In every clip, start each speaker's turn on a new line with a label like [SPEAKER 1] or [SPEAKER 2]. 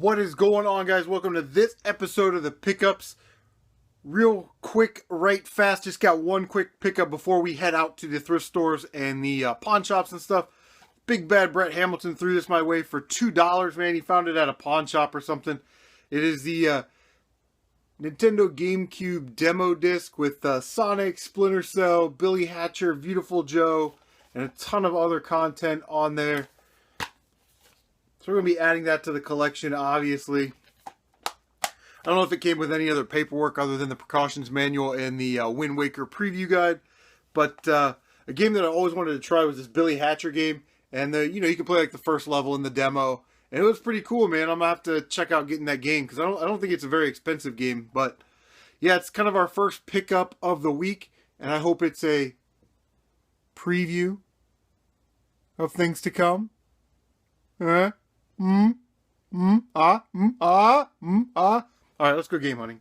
[SPEAKER 1] What is going on, guys? Welcome to this episode of the Pickups. Real quick, right fast. Just got one quick pickup before we head out to the thrift stores and the pawn shops and stuff. Big Bad Brett Hamilton threw this my way for $2, man. He found it at a pawn shop or something. It is the Nintendo GameCube demo disc with Sonic, Splinter Cell, Billy Hatcher, Beautiful Joe, and a ton of other content on there. So we're going to be adding that to the collection, obviously. I don't know if it came with any other paperwork other than the precautions manual and the Wind Waker preview guide. But a game that I always wanted to try was this Billy Hatcher game. And you can play like the first level in the demo. And it was pretty cool, man. I'm going to have to check out getting that game because I don't think it's a very expensive game. But yeah, it's kind of our first pickup of the week. And I hope it's a preview of things to come. All right, let's go game hunting.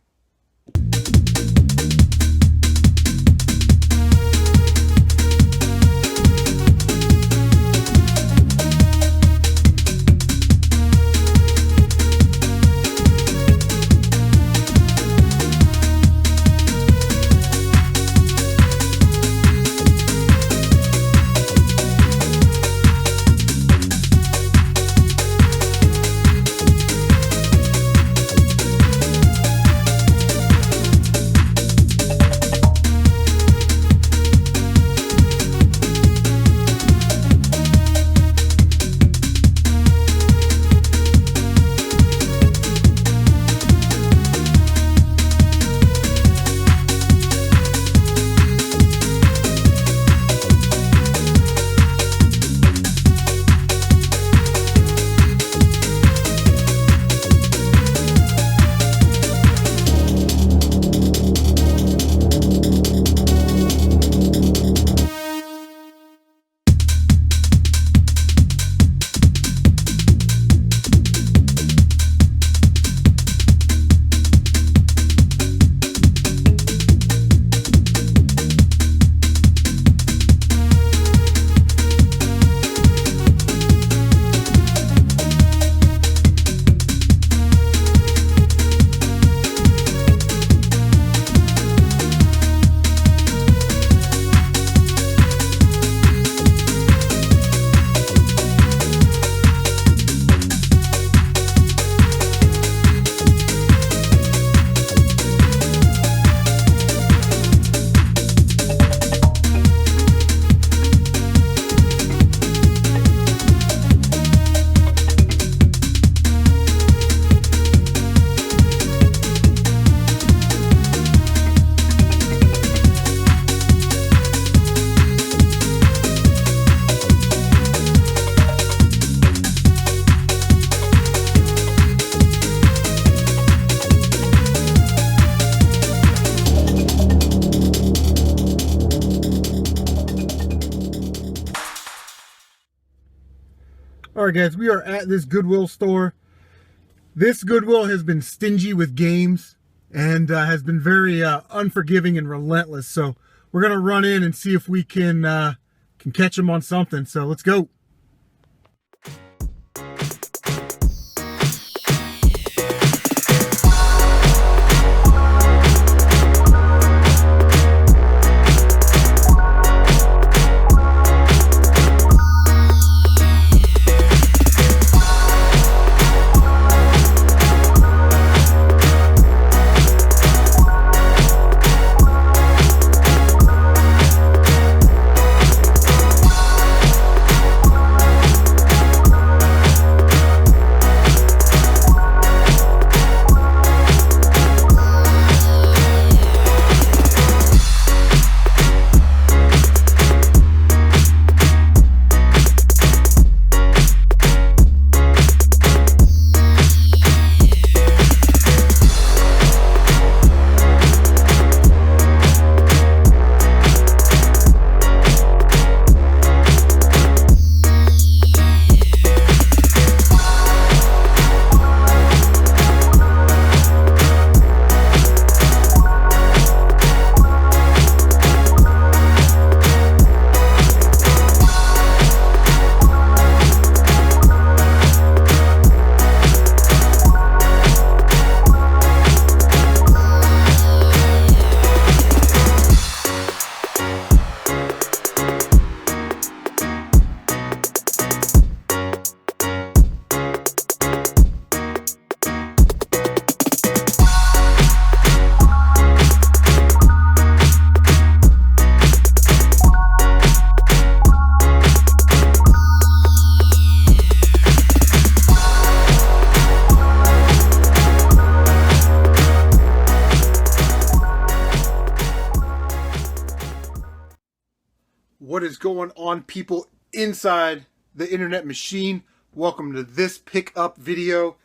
[SPEAKER 1] Alright guys, we are at this Goodwill store. This Goodwill has been stingy with games and has been very unforgiving and relentless. So we're going to run in and see if we can catch them on something. So let's go. What is going on, people inside the internet machine? Welcome to this pickup video.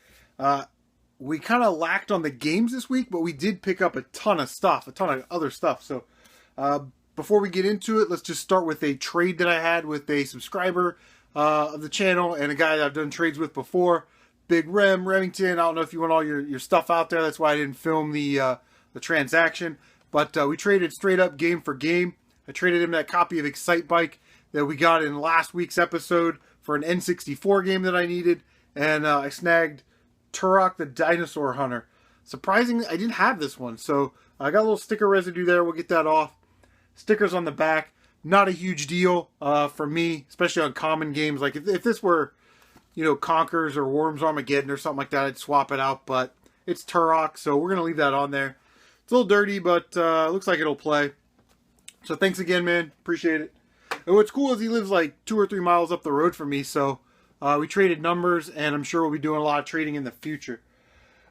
[SPEAKER 1] We kind of lacked on the games this week, but we did pick up a ton of stuff, a ton of other stuff. So before we get into it, let's just start with a trade that I had with a subscriber of the channel and a guy that I've done trades with before. Big Remington. I don't know if you want all your stuff out there. That's why I didn't film the transaction. But we traded straight up game for game. I traded him that copy of Excitebike that we got in last week's episode for an N64 game that I needed. And I snagged Turok the Dinosaur Hunter. Surprisingly, I didn't have this one. So I got a little sticker residue there. We'll get that off. Stickers on the back. Not a huge deal for me, especially on common games. Like if this were, you know, Conkers or Worms Armageddon or something like that, I'd swap it out. But it's Turok, so we're going to leave that on there. It's a little dirty, but looks like it'll play. So thanks again, man. Appreciate it. And what's cool is he lives like 2 or 3 miles up the road from me. So we traded numbers, and I'm sure we'll be doing a lot of trading in the future.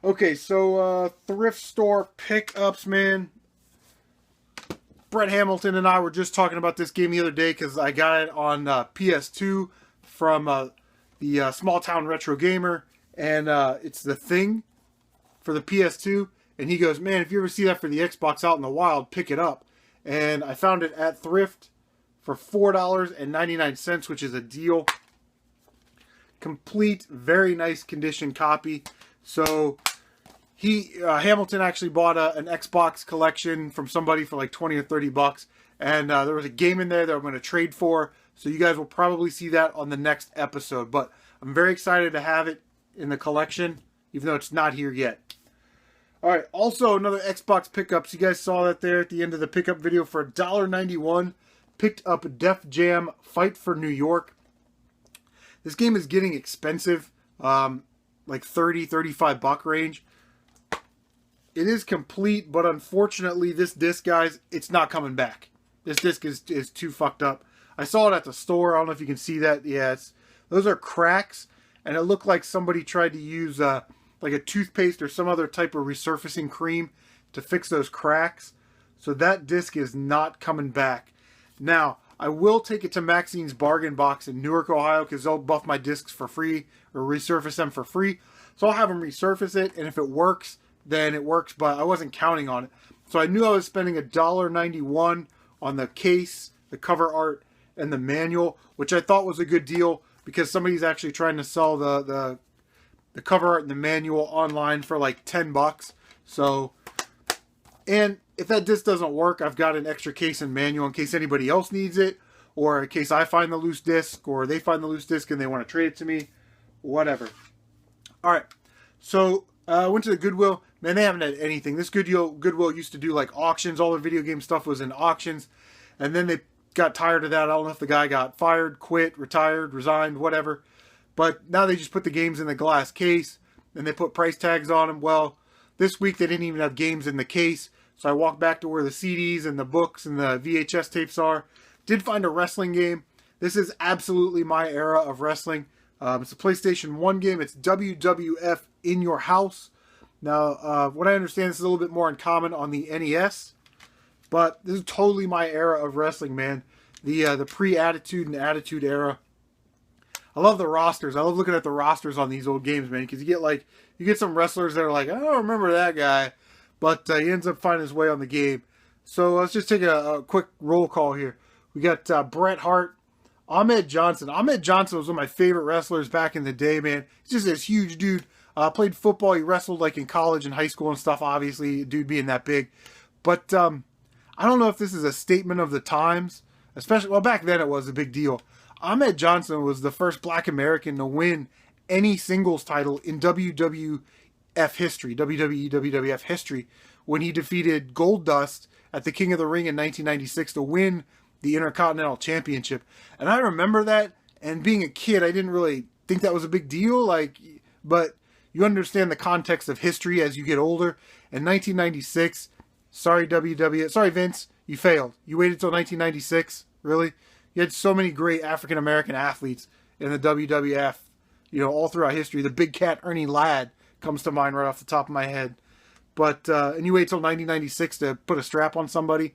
[SPEAKER 1] Okay, so thrift store pickups, man. Brett Hamilton and I were just talking about this game the other day because I got it on PS2 from the Small Town Retro Gamer. And it's The Thing for the PS2. And he goes, man, if you ever see that for the Xbox out in the wild, pick it up. And I found it at Thrift for $4.99, which is a deal. Complete, very nice condition copy. So Hamilton actually bought an Xbox collection from somebody for like 20 or 30 bucks. And there was a game in there that I'm going to trade for. So you guys will probably see that on the next episode. But I'm very excited to have it in the collection, even though it's not here yet. Alright, also another Xbox pickups. You guys saw that there at the end of the pickup video for $1.91. Picked up Def Jam Fight for New York. This game is getting expensive, like 30, 35 buck range. It is complete, but unfortunately this disc, guys, it's not coming back. This disc is too fucked up. I saw it at the store. I don't know if you can see that. Yeah, those are cracks, and it looked like somebody tried to use like a toothpaste or some other type of resurfacing cream to fix those cracks. So that disc is not coming back. Now, I will take it to Maxine's Bargain Box in Newark, Ohio, because they'll buff my discs for free or resurface them for free. So I'll have them resurface it, and if it works, then it works, but I wasn't counting on it. So I knew I was spending $1.91 on the case, the cover art, and the manual, which I thought was a good deal because somebody's actually trying to sell the cover art and the manual online for like 10 bucks. So, and if that disc doesn't work, I've got an extra case and manual in case anybody else needs it, or in case I find the loose disc, or they find the loose disc and they want to trade it to me, whatever. Alright, so I went to the Goodwill. Man, they haven't had anything. This Goodwill used to do like auctions. All the video game stuff was in auctions, and then they got tired of that. I don't know if the guy got fired, quit, retired, resigned, whatever. But now they just put the games in the glass case, and they put price tags on them. Well, this week they didn't even have games in the case, so I walked back to where the CDs and the books and the VHS tapes are. Did find a wrestling game. This is absolutely my era of wrestling. It's a PlayStation 1 game. It's WWF In Your House. Now, what I understand, this is a little bit more uncommon on the NES, but this is totally my era of wrestling, man. The pre-Attitude and Attitude era. I love the rosters. I love looking at the rosters on these old games, man, because you get some wrestlers that are like, I don't remember that guy, but he ends up finding his way on the game. So let's just take a quick roll call here. We got Bret Hart, Ahmed Johnson. Ahmed Johnson was one of my favorite wrestlers back in the day, man. He's just this huge dude. Played football. He wrestled like in college and high school and stuff, obviously, dude being that big. But I don't know if this is a statement of the times, especially, well, back then it was a big deal. Ahmed Johnson was the first black American to win any singles title in WWF history, WWE WWF history, when he defeated Goldust at the King of the Ring in 1996 to win the Intercontinental Championship. And I remember that, and being a kid, I didn't really think that was a big deal, but you understand the context of history as you get older. In 1996, sorry WWF, sorry Vince, you failed. You waited till 1996, really? You had so many great African-American athletes in the WWF, you know, all throughout history. The Big Cat Ernie Ladd comes to mind right off the top of my head. But, and you wait till 1996 to put a strap on somebody?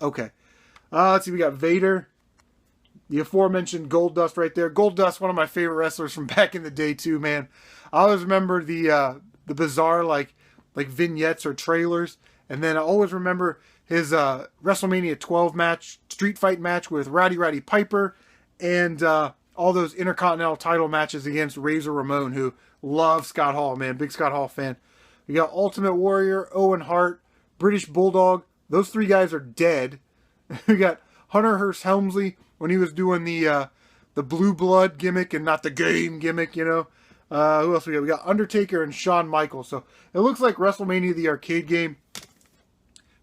[SPEAKER 1] Okay. Let's see, we got Vader. The aforementioned Gold Dust right there. Gold Dust, one of my favorite wrestlers from back in the day too, man. I always remember the bizarre like vignettes or trailers, and then I always remember his WrestleMania 12 match, street fight match with Roddy Piper, and all those Intercontinental title matches against Razor Ramon, who loves Scott Hall, man. Big Scott Hall fan. We got Ultimate Warrior, Owen Hart, British Bulldog. Those three guys are dead. We got Hunter Hearst Helmsley when he was doing the Blue Blood gimmick and not the game gimmick, you know. Who else we got? We got Undertaker and Shawn Michaels. So it looks like WrestleMania the arcade game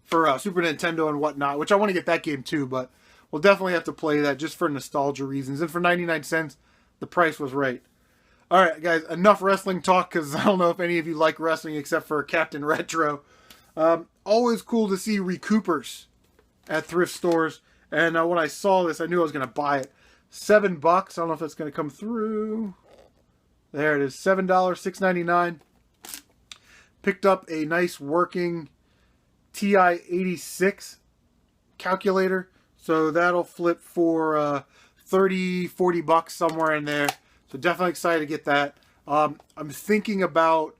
[SPEAKER 1] for Super Nintendo and whatnot, which I want to get that game too, but we'll definitely have to play that just for nostalgia reasons. And for 99 cents, the price was right. All right, guys, enough wrestling talk, because I don't know if any of you like wrestling except for Captain Retro. Always cool to see recoupers at thrift stores. And when I saw this, I knew I was going to buy it. $7. I don't know if it's going to come through. There it is, $7, $6.99. Picked up a nice working TI-86 calculator. So that'll flip for 30, 40 bucks, somewhere in there. So definitely excited to get that. I'm thinking about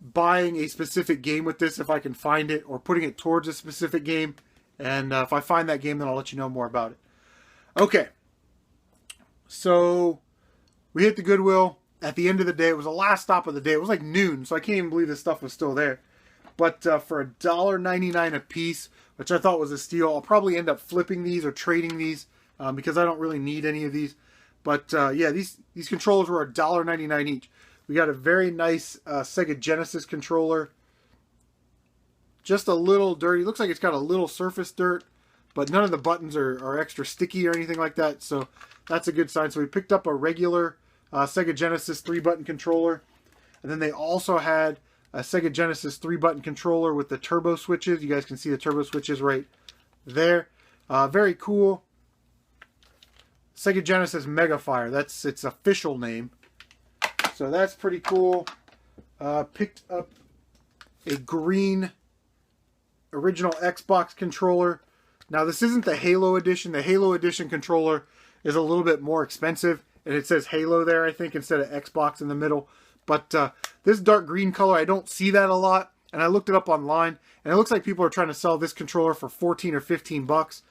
[SPEAKER 1] buying a specific game with this if I can find it, or putting it towards a specific game. And if I find that game, then I'll let you know more about it. Okay. So we hit the Goodwill at the end of the day. It was the last stop of the day. It was like noon, so I can't even believe this stuff was still there. But for $1.99 a piece, which I thought was a steal, I'll probably end up flipping these or trading these because I don't really need any of these. But yeah, these controllers were $1.99 each. We got a very nice Sega Genesis controller. Just a little dirty. Looks like it's got a little surface dirt, but none of the buttons are extra sticky or anything like that. So that's a good sign. So we picked up a regular Sega Genesis 3-button controller. And then they also had a Sega Genesis 3-button controller with the turbo switches. You guys can see the turbo switches right there. Very cool. Sega Genesis Megafire. That's its official name. So that's pretty cool. Picked up a green original Xbox controller. Now this isn't the Halo edition. The Halo edition controller is a little bit more expensive, and it says Halo there, I think, instead of Xbox in the middle. But this dark green color, I don't see that a lot, and I looked it up online, and it looks like people are trying to sell this controller for 14 or 15 bucks.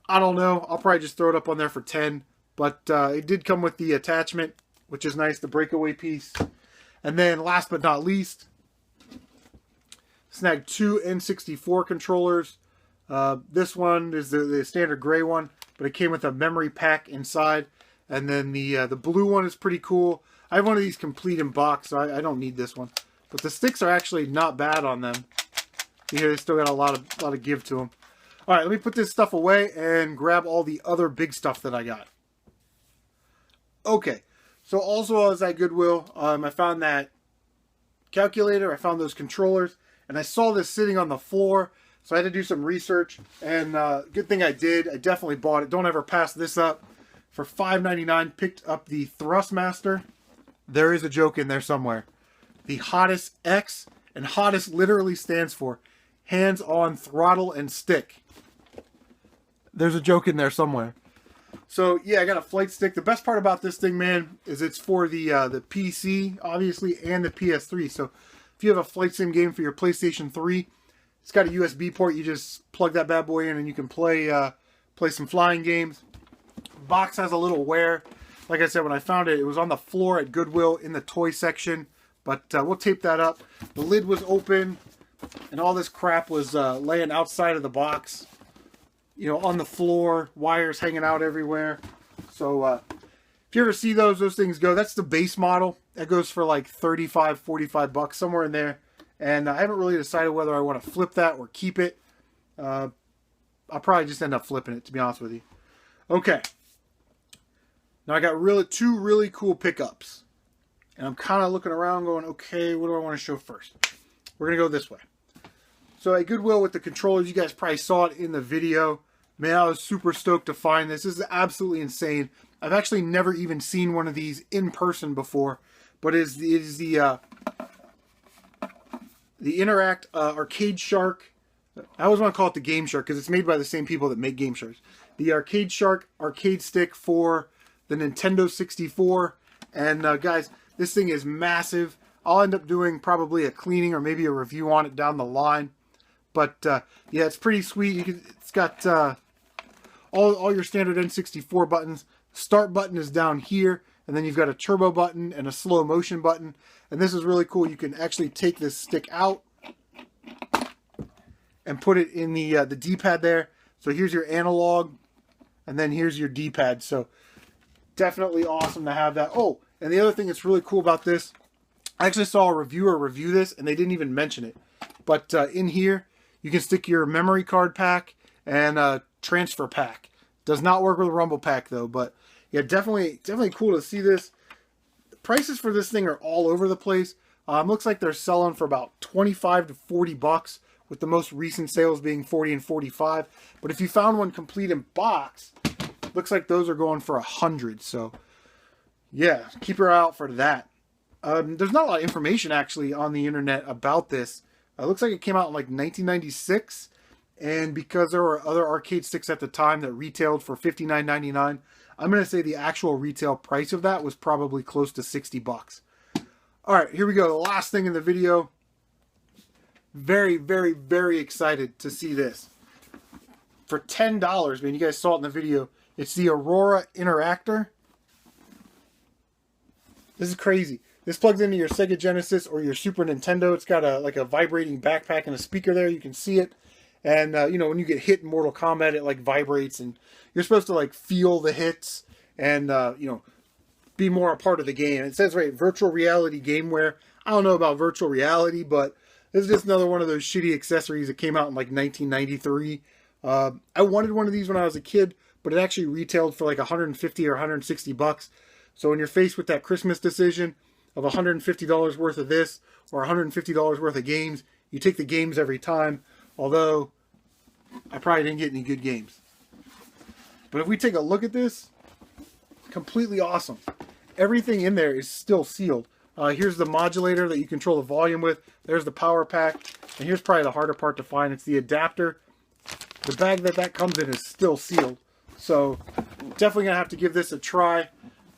[SPEAKER 1] I don't know. I'll probably just throw it up on there for 10. But it did come with the attachment, which is nice, the breakaway piece. And then last but not least, snagged 2 N64 controllers. This one is the standard gray one, but it came with a memory pack inside. And then the blue one is pretty cool. I have one of these complete in box, so I don't need this one. But the sticks are actually not bad on them. You hear they still got a lot of give to them. All right, let me put this stuff away and grab all the other big stuff that I got. Okay, so also I was at Goodwill. I found that calculator, I found those controllers, and I saw this sitting on the floor, so I had to do some research, and good thing I did. I definitely bought it. Don't ever pass this up. For $5.99, picked up the Thrustmaster. There is a joke in there somewhere. The hottest X, and hottest literally stands for hands-on throttle and stick. There's a joke in there somewhere. So yeah, I got a flight stick. The best part about this thing, man, is it's for the PC, obviously, and the PS3. So if you have a flight sim game for your PlayStation 3, it's got a USB port. You just plug that bad boy in, and you can play some flying games. Box has a little wear. Like I said, when I found it, it was on the floor at Goodwill in the toy section. But we'll tape that up. The lid was open, and all this crap was laying outside of the box. You know, on the floor, wires hanging out everywhere. So if you ever see those things go, that's the base model. That goes for like 35, 45 bucks, somewhere in there. And I haven't really decided whether I want to flip that or keep it. I'll probably just end up flipping it, to be honest with you. Okay. Now I got two really cool pickups. And I'm kind of looking around going, okay, what do I want to show first? We're going to go this way. So at Goodwill with the controllers, you guys probably saw it in the video. Man, I was super stoked to find this. This is absolutely insane. I've actually never even seen one of these in person before. But it is the Interact Arcade Shark. I always want to call it the Game Shark because it's made by the same people that make Game Sharks. the Arcade Shark arcade stick for the Nintendo 64. And guys, this thing is massive. I'll end up doing probably a cleaning or maybe a review on it down the line. But yeah, it's pretty sweet. It's got all your standard N64 buttons. Start button is down here, and then you've got a turbo button and a slow motion button. And this is really cool. You can actually take this stick out and put it in the D-pad there. So here's your analog, and then here's your D-pad. So definitely awesome to have that. Oh, and the other thing that's really cool about this, I actually saw a reviewer review this, and they didn't even mention it. But in here, you can stick your memory card pack and transfer pack. Does not work with a rumble pack though, but yeah, definitely cool to see this. The prices for this thing are all over the place. Looks like they're selling for about 25 to 40 bucks, with the most recent sales being 40 and 45. But if you found one complete in box, looks like those are going for 100. So yeah, keep your eye out for that. There's not a lot of information actually on the internet about this. It looks like it came out in like 1996, and because there were other arcade sticks at the time that retailed for $59.99, I'm going to say the actual retail price of that was probably close to 60 bucks. All right, here we go. The last thing in the video. Very, very, very excited to see this. For $10, man, you guys saw it in the video. It's the Aurora Interactor. This is crazy. This plugs into your Sega Genesis or your Super Nintendo. It's got like a vibrating backpack and a speaker there. You can see it. And, you know, when you get hit in Mortal Kombat, it like vibrates. And you're supposed to like feel the hits and, you know, be more a part of the game. It says right, virtual reality gameware. I don't know about virtual reality, but this is just another one of those shitty accessories that came out in like 1993. I wanted one of these when I was a kid, but it actually retailed for like 150 or 160 bucks. So when you're faced with that Christmas decision of $150 worth of this or $150 worth of games, you take the games every time. Although I probably didn't get any good games. But if we take a look at this, completely awesome. Everything in there is still sealed. Here's the modulator that you control the volume with. There's the power pack. And here's probably the harder part to find. It's the adapter. The bag that comes in is still sealed. So definitely going to have to give this a try.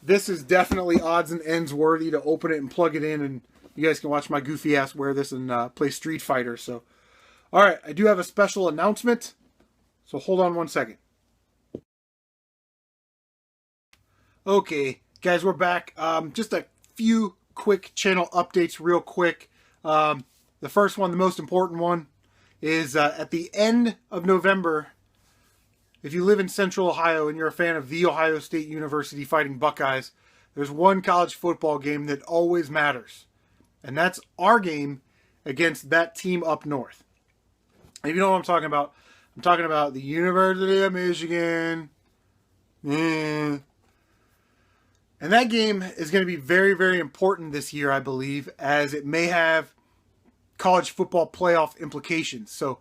[SPEAKER 1] This is definitely odds and ends worthy to open it and plug it in. And you guys can watch my goofy ass wear this and play Street Fighter. So, all right, I do have a special announcement. So hold on one second. Okay, guys, we're back. Just a few quick channel updates real quick. The first one, the most important one, is at the end of November, if you live in Central Ohio and you're a fan of The Ohio State University Fighting Buckeyes, there's one college football game that always matters. And that's our game against that team up north. And if you know what I'm talking about the University of Michigan. And that game is going to be very, very important this year, I believe, as it may have college football playoff implications. So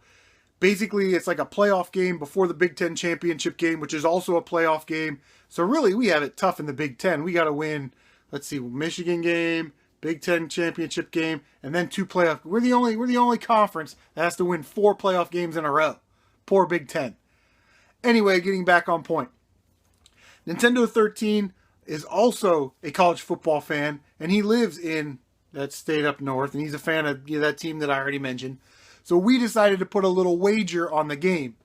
[SPEAKER 1] basically, it's like a playoff game before the Big Ten championship game, which is also a playoff game. So really, we have it tough in the Big Ten. We got to win, let's see, Michigan game, Big Ten championship game, and then 2 playoff. We're the only conference that has to win 4 playoff games in a row. Poor Big Ten. Anyway, getting back on point. Nintendo 13 is also a college football fan, and he lives in that state up north, and he's a fan of that team that I already mentioned. So we decided to put a little wager on the game.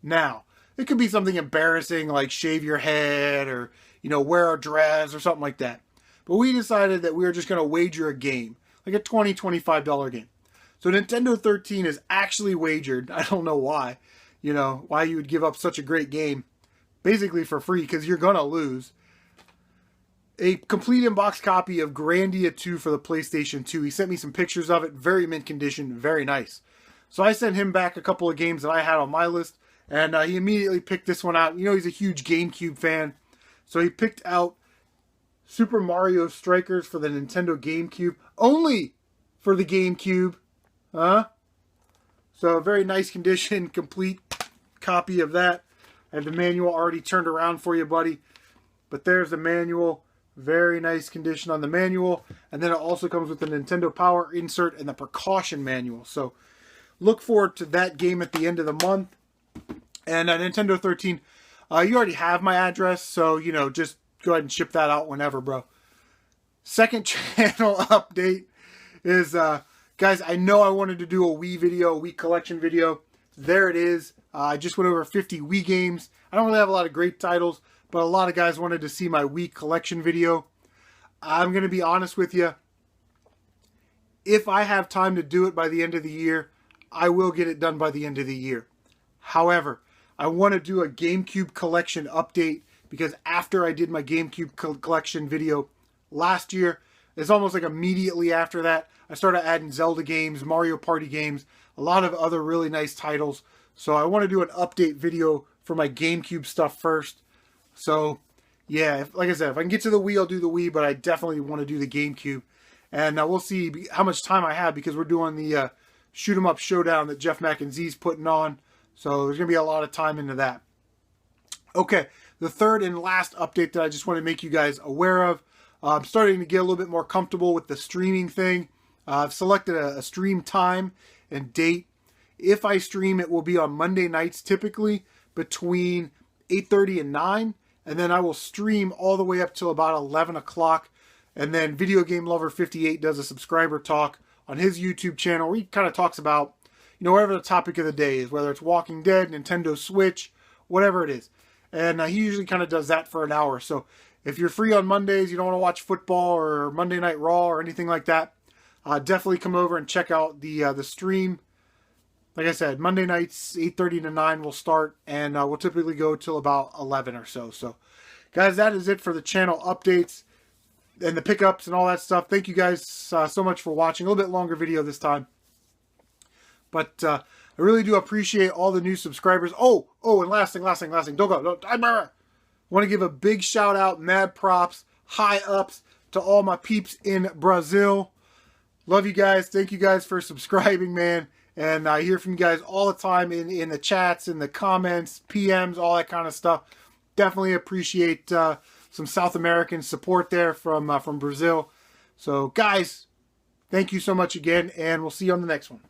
[SPEAKER 1] Now, it could be something embarrassing like shave your head or, wear a dress or something like that. But we decided that we were just going to wager a game, like a $20, $25 game. So Nintendo 13 is actually wagered. I don't know why, why you would give up such a great game, basically for free, because you're going to lose. A complete in-box copy of Grandia 2 for the PlayStation 2. He sent me some pictures of it. Very mint condition. Very nice. So I sent him back a couple of games that I had on my list. And he immediately picked this one out. He's a huge GameCube fan. So he picked out Super Mario Strikers for the Nintendo GameCube. Only for the GameCube. So a very nice condition. Complete copy of that. I have the manual already turned around for you, buddy. But there's the manual. Very nice condition on the manual. And then it also comes with the Nintendo Power insert and the precaution manual. So look forward to that game at the end of the month. And Nintendo 13, You already have my address, so, you know, just go ahead and ship that out whenever, bro. Second channel update is, guys, I know I wanted to do a Wii video, a Wii collection video. There it is. I just went over 50 Wii games. I don't really have a lot of great titles, but a lot of guys wanted to see my Wii collection video. I'm going to be honest with you. If I have time to do it by the end of the year, I will get it done by the end of the year. However, I want to do a GameCube collection update because after I did my GameCube collection video last year, it's almost like immediately after that, I started adding Zelda games, Mario Party games, a lot of other really nice titles. So I want to do an update video for my GameCube stuff first. So yeah, like I said, if I can get to the Wii, I'll do the Wii, but I definitely want to do the GameCube. And we'll see how much time I have because we're doing the Shoot 'em Up Showdown that Jeff McEnzee's putting on. So there's going to be a lot of time into that. Okay, the third and last update that I just want to make you guys aware of. I'm starting to get a little bit more comfortable with the streaming thing. I've selected a stream time and date. If I stream, it will be on Monday nights, typically between 8:30 and 9. And then I will stream all the way up till about 11 o'clock. And then Video Game Lover 58 does a subscriber talk on his YouTube channel where he kind of talks about, you know, whatever the topic of the day is, whether it's Walking Dead, Nintendo Switch, whatever it is. And he usually kind of does that for an hour. So if you're free on Mondays, you don't want to watch football or Monday Night Raw or anything like that, definitely come over and check out the stream. Like I said, Monday nights, 8:30 to 9 will start, and we'll typically go till about 11 or so. So, guys, that is it for the channel updates and the pickups and all that stuff. Thank you guys so much for watching. A little bit longer video this time. But I really do appreciate all the new subscribers. Oh, and last thing. Don't go. I want to give a big shout out, mad props, high ups to all my peeps in Brazil. Love you guys. Thank you guys for subscribing, man. And I hear from you guys all the time in the chats, in the comments, PMs, all that kind of stuff. Definitely appreciate some South American support there from Brazil. So, guys, thank you so much again, and we'll see you on the next one.